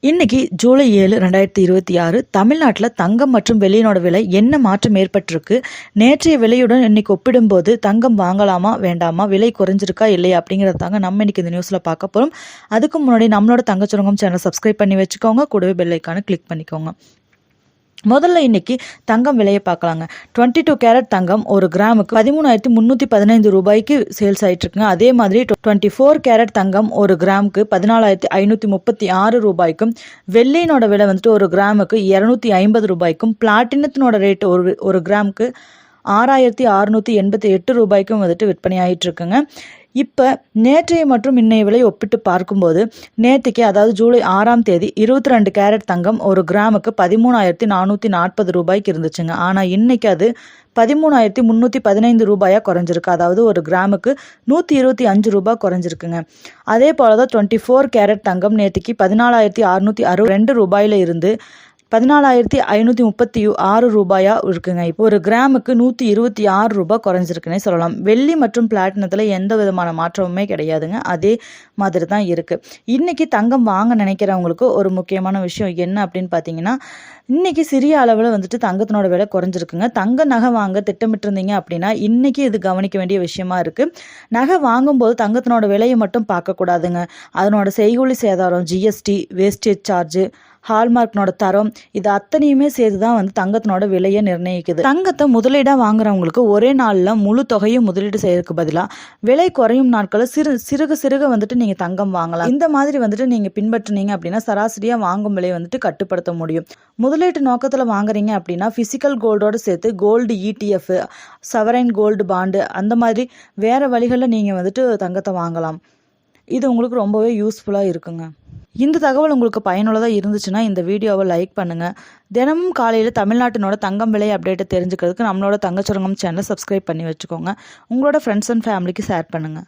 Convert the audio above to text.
இன்னைக்கு ஜூலை 7, 2026 தமிழ்நாட்டில் தங்கம் மற்றும் வெள்ளியினோட விலை என்ன மாற்றம் ஏற்பட்டிருக்கு? நேற்றைய விலையுடன் இன்னைக்கு ஒப்பிடும்போது தங்கம் வாங்கலாமா வேண்டாமா, விலை குறைஞ்சிருக்கா இல்லையா அப்படிங்கிறது தாங்க நம்ம இன்னைக்கு இந்த நியூஸில் பார்க்க போகிறோம். அதுக்கு முன்னாடி நம்மளோட தங்கச்சுரங்கம் சேனல் சப்ஸ்கிரைப் பண்ணி வச்சுக்கோங்க, கூடவே பெல் ஐக்கானை கிளிக் பண்ணிக்கோங்க. முதல்ல இன்னைக்கு தங்கம் விலையை பார்க்கலாங்க. 22 கேரட் தங்கம் ஒரு கிராமுக்கு 13,315 ரூபாய்க்கு சேல்ஸ் ஆயிட்டு இருக்குங்க. அதே மாதிரி 24 கேரட் தங்கம் ஒரு கிராமுக்கு 14,536 ரூபாய்க்கும், வெள்ளியினோட விலை வந்துட்டு ஒரு கிராமுக்கு 250 ரூபாய்க்கும், பிளாட்டினத்தினோட ரேட் ஒரு கிராமுக்கு 6,688 ரூபாய்க்கும் வந்துட்டு விற்பனை ஆகிட்டு இருக்குங்க. இப்போ நேற்றைய மற்றும் இன்னைய விலை ஒப்பிட்டு பார்க்கும்போது, நேற்றுக்கு அதாவது ஜூலை 6ஆம் தேதி 22 கேரட் தங்கம் ஒரு கிராமுக்கு 13,440 ரூபாய்க்கு இருந்துச்சுங்க. ஆனால் இன்னைக்கு அது 13,315 ரூபாயாக குறைஞ்சிருக்கு. அதாவது ஒரு கிராமுக்கு 125 ரூபாய் குறைஞ்சிருக்குங்க. அதே போல தான் 24 கேரட் தங்கம் நேற்றுக்கு 14,662 ரூபாயில இருந்து 14,536 ரூபாயா இருக்குங்க. இப்போ ஒரு கிராமுக்கு 126 ரூபாய் குறைஞ்சிருக்குன்னே சொல்லலாம். வெள்ளி மற்றும் பிளாட்டினத்தில் எந்த விதமான மாற்றமுமே கிடையாதுங்க. அதே மாதிரி தான் இருக்கு. இன்னைக்கு தங்கம் வாங்க நினைக்கிறவங்களுக்கு ஒரு முக்கியமான விஷயம் என்ன அப்படின்னு பார்த்தீங்கன்னா, இன்னைக்கு சிறிய அளவில் வந்துட்டு தங்கத்தினோட விலை குறைஞ்சிருக்குங்க. தங்க நகை வாங்க திட்டமிட்டிருந்தீங்க அப்படின்னா இன்னைக்கு இது கவனிக்க வேண்டிய விஷயமா இருக்கு. நகை வாங்கும்போது தங்கத்தினோட விலையை மட்டும் பார்க்கக்கூடாதுங்க. அதனோட செய்கூலி சேதாரம், ஜிஎஸ்டி, வேஸ்டேஜ் சார்ஜு, ஹால்மார்க்னோட தரம், இது அத்தனையுமே சேர்த்து தான் வந்து தங்கத்தினோட விலையை நிர்ணயிக்குது. தங்கத்தை முதலீடாக வாங்குறவங்களுக்கு ஒரே நாளில் முழு தொகையும் முதலீடு செய்யறதுக்கு பதிலாக விலை குறையும் நாட்களில் சிறுக வந்துட்டு நீங்கள் தங்கம் வாங்கலாம். இந்த மாதிரி வந்துட்டு நீங்கள் பின்பற்றினீங்க அப்படின்னா சராசரியாக வாங்கும் விலையை வந்துட்டு கட்டுப்படுத்த முடியும். முதலீட்டு நோக்கத்தில் வாங்குறீங்க அப்படின்னா ஃபிசிக்கல் கோல்டோடு சேர்த்து கோல்டு ETF, சவரைன் கோல்டு பாண்டு, அந்த மாதிரி வேறு வழிகளில் நீங்கள் வந்துட்டு தங்கத்தை வாங்கலாம். இது உங்களுக்கு ரொம்பவே யூஸ்ஃபுல்லாக இருக்குங்க. இந்த தகவல் உங்களுக்கு பயனுள்ளதாக இருந்துச்சுன்னா இந்த வீடியோவை லைக் பண்ணுங்கள். தினமும் காலையில் தமிழ்நாட்டினோட தங்கம் விலை அப்டேட்டை தெரிஞ்சுக்கிறதுக்கு நம்மளோட தங்கச்சுரங்கம் சேனலை சப்ஸ்கிரைப் பண்ணி வச்சுக்கோங்க. உங்களோட ஃப்ரெண்ட்ஸ் அண்ட் ஃபேமிலிக்கு ஷேர் பண்ணுங்கள்.